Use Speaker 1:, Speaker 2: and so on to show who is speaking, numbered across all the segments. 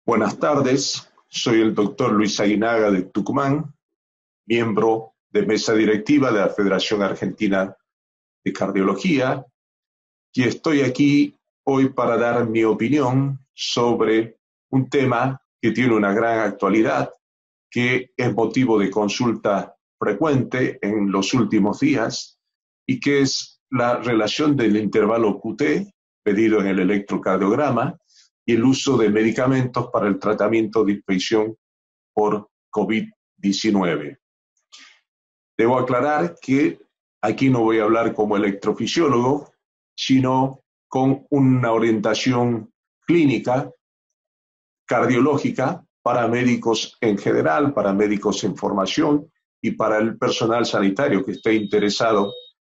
Speaker 1: Buenas tardes, soy el doctor Luis Aguinaga de Tucumán, miembro de mesa directiva de la Federación Argentina de Cardiología, y estoy aquí hoy para dar mi opinión sobre un tema que tiene una gran actualidad, que es motivo de consulta frecuente en los últimos días y que es la relación del intervalo QT medido en el electrocardiograma y el uso de medicamentos para el tratamiento de infección por COVID-19. Debo aclarar que aquí no voy a hablar como electrofisiólogo, sino con una orientación clínica, cardiológica, para médicos en general, para médicos en formación y para el personal sanitario que esté interesado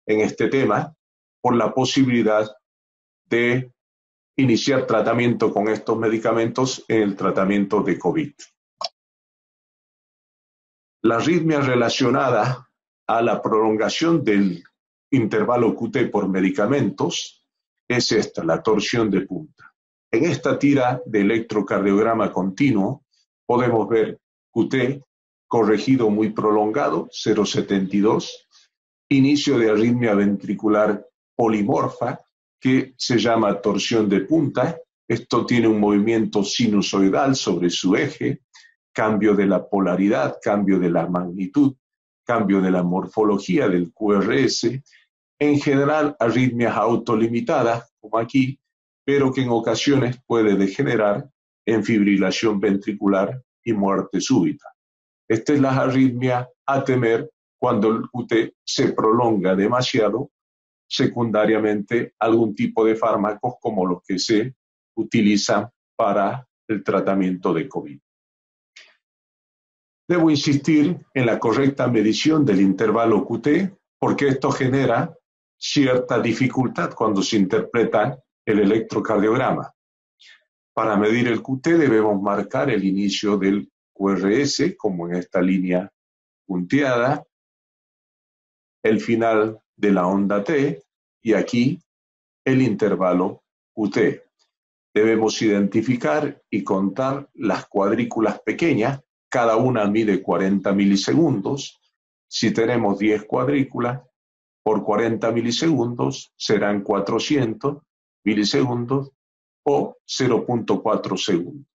Speaker 1: en este tema, por la posibilidad de iniciar tratamiento con estos medicamentos en el tratamiento de COVID. La arritmia relacionada a la prolongación del intervalo QT por medicamentos es esta, la torsión de punta. En esta tira de electrocardiograma continuo podemos ver QT corregido muy prolongado, 0,72, inicio de arritmia ventricular polimorfa, que se llama torsión de punta. Esto tiene un movimiento sinusoidal sobre su eje, cambio de la polaridad, cambio de la magnitud, cambio de la morfología del QRS, en general arritmias autolimitadas, como aquí, pero que en ocasiones puede degenerar en fibrilación ventricular y muerte súbita. Esta es la arritmia a temer cuando el QT se prolonga demasiado, secundariamente algún tipo de fármacos como los que se utilizan para el tratamiento de COVID. Debo insistir en la correcta medición del intervalo QT porque esto genera cierta dificultad cuando se interpreta el electrocardiograma. Para medir el QT debemos marcar el inicio del QRS, como en esta línea punteada, el final de la onda T y aquí el intervalo QT. Debemos identificar y contar las cuadrículas pequeñas, cada una mide 40 milisegundos. Si tenemos 10 cuadrículas por 40 milisegundos serán 400 milisegundos o 0,4 segundos.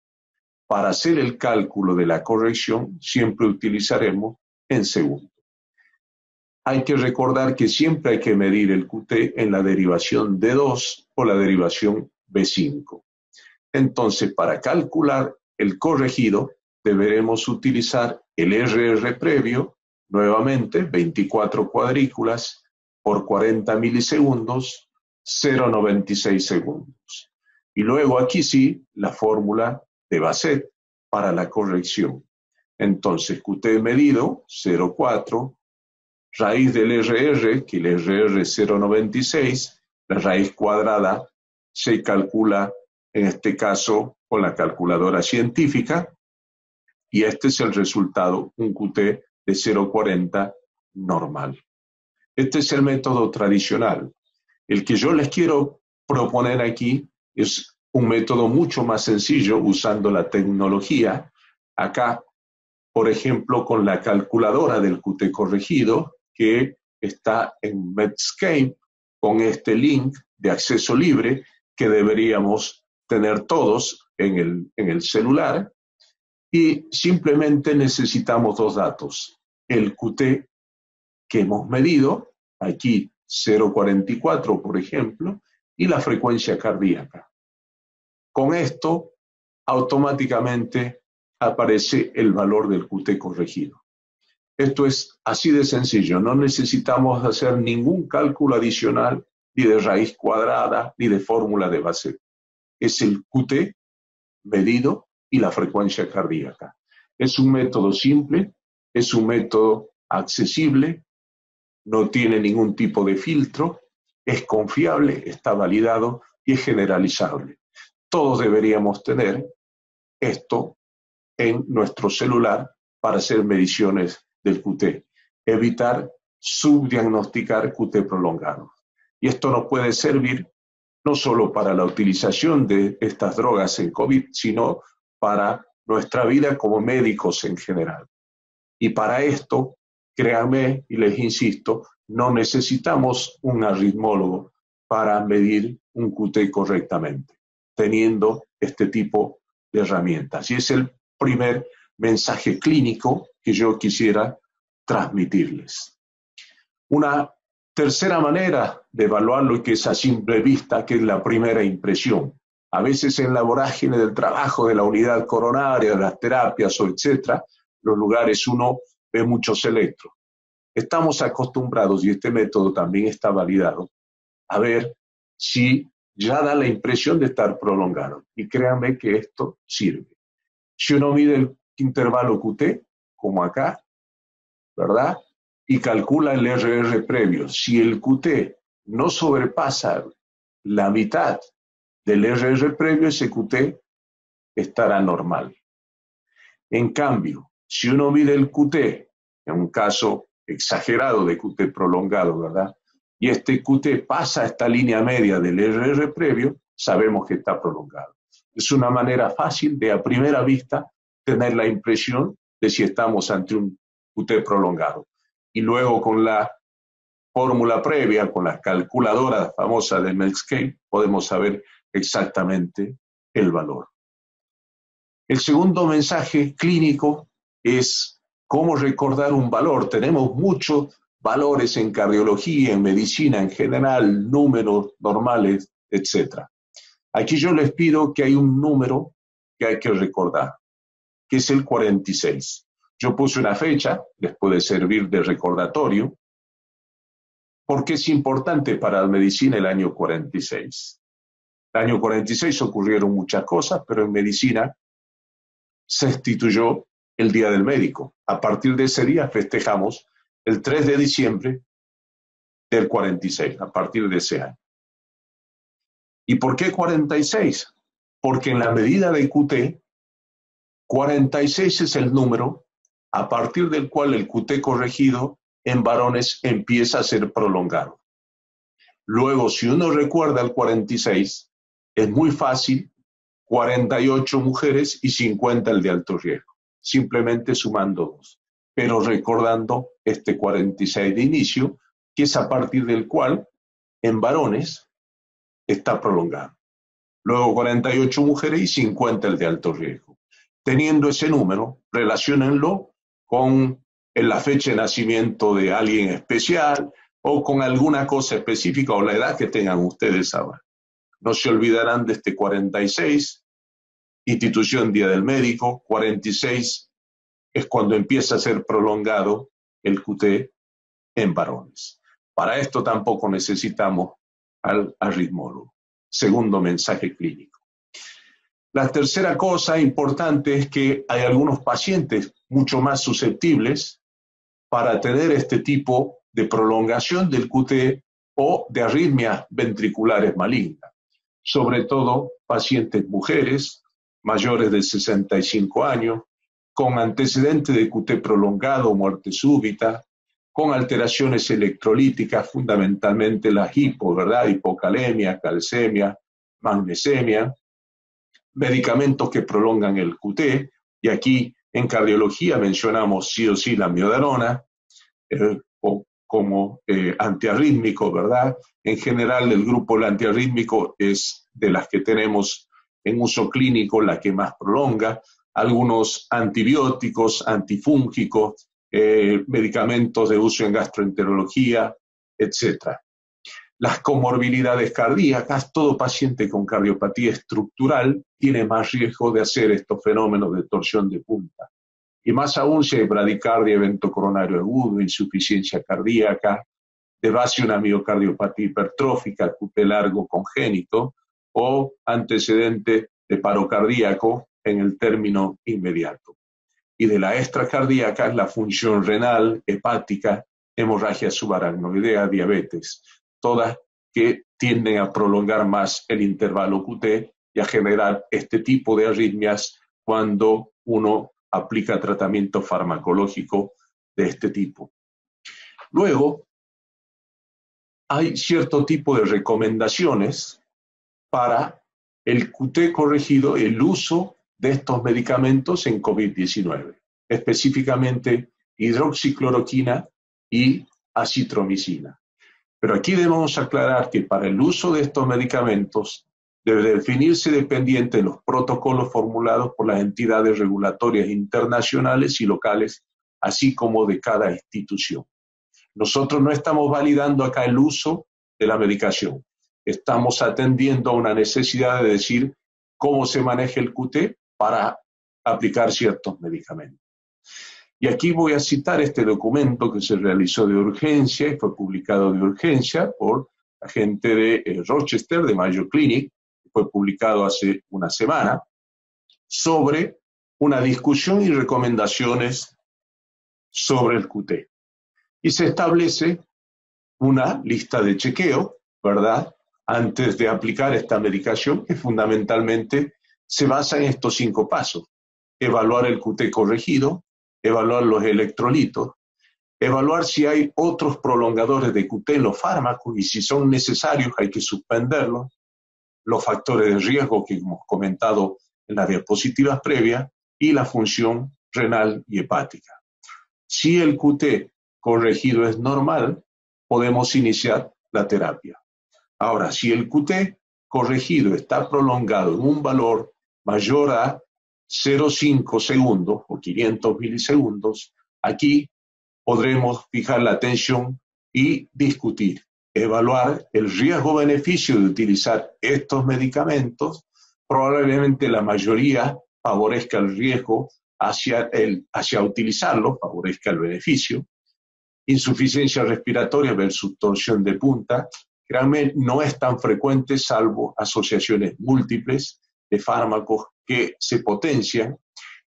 Speaker 1: Para hacer el cálculo de la corrección siempre utilizaremos en segundos. Hay que recordar que siempre hay que medir el QT en la derivación D2 o la derivación B5. Entonces, para calcular el corregido, deberemos utilizar el RR previo, nuevamente 24 cuadrículas por 40 milisegundos, 0,96 segundos. Y luego aquí sí, la fórmula de Basset para la corrección. Entonces, QT medido, 0,4, raíz del RR, que el RR es 0,96, la raíz cuadrada se calcula, en este caso, con la calculadora científica, y este es el resultado, un QT de 0,40 normal. Este es el método tradicional. El que yo les quiero proponer aquí es un método mucho más sencillo usando la tecnología. Acá, por ejemplo, con la calculadora del QT corregido, que está en Medscape, con este link de acceso libre que deberíamos tener todos en el celular, y simplemente necesitamos dos datos: el QT que hemos medido, aquí 0,44 por ejemplo, y la frecuencia cardíaca. Con esto automáticamente aparece el valor del QT corregido. Esto es así de sencillo, no necesitamos hacer ningún cálculo adicional, ni de raíz cuadrada, ni de fórmula de Basset. Es el QT medido y la frecuencia cardíaca. Es un método simple, es un método accesible, no tiene ningún tipo de filtro, es confiable, está validado y es generalizable. Todos deberíamos tener esto en nuestro celular para hacer mediciones del QT, evitar subdiagnosticar QT prolongado. Y esto nos puede servir no solo para la utilización de estas drogas en COVID, sino para nuestra vida como médicos en general. Y para esto, créanme y les insisto, no necesitamos un arritmólogo para medir un QT correctamente, teniendo este tipo de herramientas. Y es el primer mensaje clínico que yo quisiera transmitirles. Una tercera manera de evaluarlo y que es a simple vista, que es la primera impresión. A veces en la vorágine del trabajo de la unidad coronaria, de las terapias o etcétera, los lugares uno ve muchos electros. Estamos acostumbrados, y este método también está validado, a ver si ya da la impresión de estar prolongado. Y créanme que esto sirve. Si uno mide el intervalo QT, como acá, ¿verdad? Y calcula el RR previo. Si el QT no sobrepasa la mitad del RR previo, ese QT estará normal. En cambio, si uno mide el QT, en un caso exagerado de QT prolongado, ¿verdad? Y este QT pasa esta línea media del RR previo, sabemos que está prolongado. Es una manera fácil de a primera vista tener la impresión de si estamos ante un QT prolongado. Y luego con la fórmula previa, con la calculadora famosa de Metscape, podemos saber exactamente el valor. El segundo mensaje clínico es cómo recordar un valor. Tenemos muchos valores en cardiología, en medicina en general, números normales, etc. Aquí yo les pido que hay un número que hay que recordar, que es el 46. Yo puse una fecha, les puede servir de recordatorio, porque es importante para la medicina el año 46. El año 46 ocurrieron muchas cosas, pero en medicina se instituyó el Día del Médico. A partir de ese día festejamos el 3 de diciembre del 46, a partir de ese año. ¿Y por qué 46? Porque en la medida de QT, 46 es el número a partir del cual el QT corregido en varones empieza a ser prolongado. Luego, si uno recuerda el 46, es muy fácil, 48 mujeres y 50 el de alto riesgo, simplemente sumando 2, pero recordando este 46 de inicio, que es a partir del cual en varones está prolongado. Luego 48 mujeres y 50 el de alto riesgo. Teniendo ese número, relaciónenlo con la fecha de nacimiento de alguien especial o con alguna cosa específica o la edad que tengan ustedes ahora. No se olvidarán de este 46, institución Día del Médico. 46 es cuando empieza a ser prolongado el QT en varones. Para esto tampoco necesitamos al arritmólogo. Segundo mensaje clínico. La tercera cosa importante es que hay algunos pacientes mucho más susceptibles para tener este tipo de prolongación del QT o de arritmias ventriculares malignas. Sobre todo pacientes mujeres mayores de 65 años, con antecedentes de QT prolongado, muerte súbita, con alteraciones electrolíticas, fundamentalmente la hipo, ¿verdad? Hipocalemia, calcemia, magnesemia, medicamentos que prolongan el QT, y aquí en cardiología mencionamos sí o sí la miodarona, como antiarrítmico, ¿verdad? En general el grupo del antiarrítmico es de las que tenemos en uso clínico la que más prolonga, algunos antibióticos, antifúngicos, medicamentos de uso en gastroenterología, etc. Las comorbilidades cardíacas, todo paciente con cardiopatía estructural tiene más riesgo de hacer estos fenómenos de torsión de punta. Y más aún si hay bradicardia, evento coronario agudo, insuficiencia cardíaca, de base una miocardiopatía hipertrófica, QT largo congénito o antecedente de paro cardíaco en el término inmediato. Y de la extracardíaca, la función renal, hepática, hemorragia subaracnoidea, diabetes, todas que tienden a prolongar más el intervalo QT y a generar este tipo de arritmias cuando uno aplica tratamiento farmacológico de este tipo. Luego, hay cierto tipo de recomendaciones para el QT corregido, el uso de estos medicamentos en COVID-19, específicamente hidroxicloroquina y acitromicina. Pero aquí debemos aclarar que para el uso de estos medicamentos debe definirse dependiente de los protocolos formulados por las entidades regulatorias internacionales y locales, así como de cada institución. Nosotros no estamos validando acá el uso de la medicación. Estamos atendiendo a una necesidad de decir cómo se maneja el QT para aplicar ciertos medicamentos. Y aquí voy a citar este documento que se realizó de urgencia y fue publicado de urgencia por la gente de Rochester, de Mayo Clinic, fue publicado hace una semana, sobre una discusión y recomendaciones sobre el QT. Y se establece una lista de chequeo, ¿verdad?, antes de aplicar esta medicación, que fundamentalmente se basa en estos 5 pasos. Evaluar el QT corregido, evaluar los electrolitos, evaluar si hay otros prolongadores de QT en los fármacos y si son necesarios hay que suspenderlos, los factores de riesgo que hemos comentado en las diapositivas previas y la función renal y hepática. Si el QT corregido es normal, podemos iniciar la terapia. Ahora, si el QT corregido está prolongado en un valor mayor a 0,5 segundos o 500 milisegundos, aquí podremos fijar la atención y discutir, evaluar el riesgo-beneficio de utilizar estos medicamentos. Probablemente la mayoría favorezca el riesgo hacia utilizarlo, favorezca el beneficio. Insuficiencia respiratoria versus torsión de punta, créanme, no es tan frecuente salvo asociaciones múltiples de fármacos que se potencian.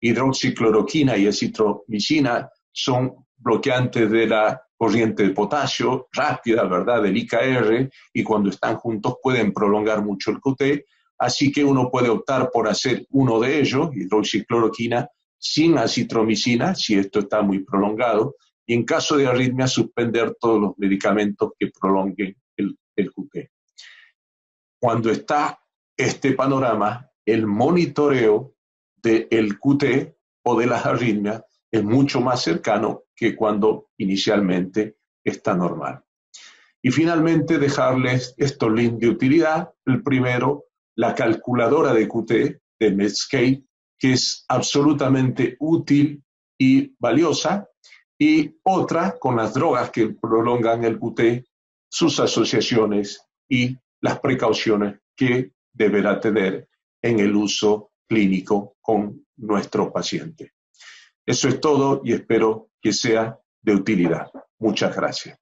Speaker 1: Hidroxicloroquina y acitromicina son bloqueantes de la corriente de potasio rápida, ¿verdad?, del IKR, y cuando están juntos pueden prolongar mucho el QT, así que uno puede optar por hacer uno de ellos, hidroxicloroquina, sin acitromicina, si esto está muy prolongado, y en caso de arritmia suspender todos los medicamentos que prolonguen el QT. Cuando está este panorama, el monitoreo del QT o de las arritmias es mucho más cercano que cuando inicialmente está normal. Y finalmente dejarles estos links de utilidad. El primero, la calculadora de QT de Medscape, que es absolutamente útil y valiosa, y otra con las drogas que prolongan el QT, sus asociaciones y las precauciones que deberá tener en el uso clínico con nuestro paciente. Eso es todo y espero que sea de utilidad. Muchas gracias.